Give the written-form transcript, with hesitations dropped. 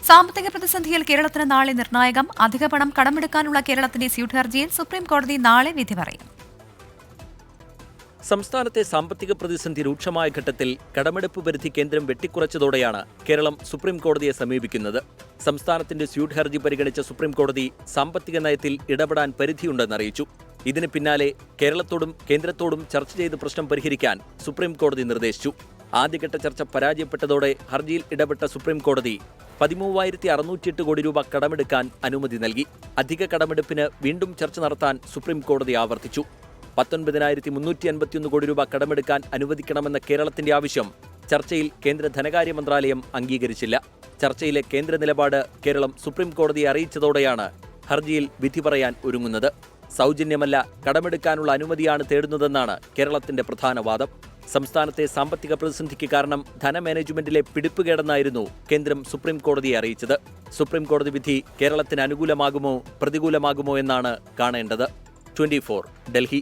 സാമ്പത്തിക പ്രതിസന്ധിയിൽ കേരളത്തിന് നാളെ നിർണായകം. അധിക പണം കടമെടുക്കാനുള്ള കേരളത്തിന്റെ സ്യൂട്ട് ഹർജിയിൽ സുപ്രീംകോടതി നാളെ വിധി പറയും. സംസ്ഥാനത്തെ സാമ്പത്തിക പ്രതിസന്ധി രൂക്ഷമായ ഘട്ടത്തിൽ കടമെടുപ്പ് പരിധി കേന്ദ്രം വെട്ടിക്കുറച്ചതോടെയാണ് കേരളം സുപ്രീംകോടതിയെ സമീപിക്കുന്നത്. സംസ്ഥാനത്തിന്റെ സ്യൂട്ട് ഹർജി പരിഗണിച്ച സുപ്രീംകോടതി സാമ്പത്തിക നയത്തിൽ ഇടപെടാൻ പരിധിയുണ്ടെന്നറിയിച്ചു. ഇതിന് പിന്നാലെ കേരളത്തോടും കേന്ദ്രത്തോടും ചർച്ച ചെയ്ത് പ്രശ്നം പരിഹരിക്കാൻ സുപ്രീംകോടതി നിർദ്ദേശിച്ചു. ആദ്യഘട്ട ചർച്ച പരാജയപ്പെട്ടതോടെ ഹർജിയിൽ ഇടപെട്ട സുപ്രീംകോടതി 13,608 കോടി രൂപ കടമെടുക്കാൻ അനുമതി നൽകി. അധിക കടമെടുപ്പിന് വീണ്ടും ചർച്ച നടത്താൻ സുപ്രീംകോടതി ആവർത്തിച്ചു. 19,351 കോടി രൂപ കടമെടുക്കാൻ അനുവദിക്കണമെന്ന കേരളത്തിന്റെ ആവശ്യം ചർച്ചയിൽ കേന്ദ്ര ധനകാര്യ മന്ത്രാലയം അംഗീകരിച്ചില്ല. ചർച്ചയിലെ കേന്ദ്ര നിലപാട് കേരളം സുപ്രീംകോടതിയെ അറിയിച്ചതോടെയാണ് ഹർജിയിൽ വിധി പറയാൻ ഒരുങ്ങുന്നത്. സൗജന്യമല്ല, കടമെടുക്കാനുള്ള അനുമതിയാണ് തേടുന്നതെന്നാണ് കേരളത്തിന്റെ പ്രധാന വാദം. സംസ്ഥാനത്തെ സാമ്പത്തിക പ്രതിസന്ധിക്ക് കാരണം ധനമാനേജ്മെന്റിലെ പിടിപ്പുകേടെന്നായിരുന്നു കേന്ദ്രം സുപ്രീംകോടതിയെ അറിയിച്ചത്. സുപ്രീംകോടതി വിധി കേരളത്തിന് അനുകൂലമാകുമോ പ്രതികൂലമാകുമോ എന്നാണ് കാണേണ്ടത്. 24 ഡൽഹി.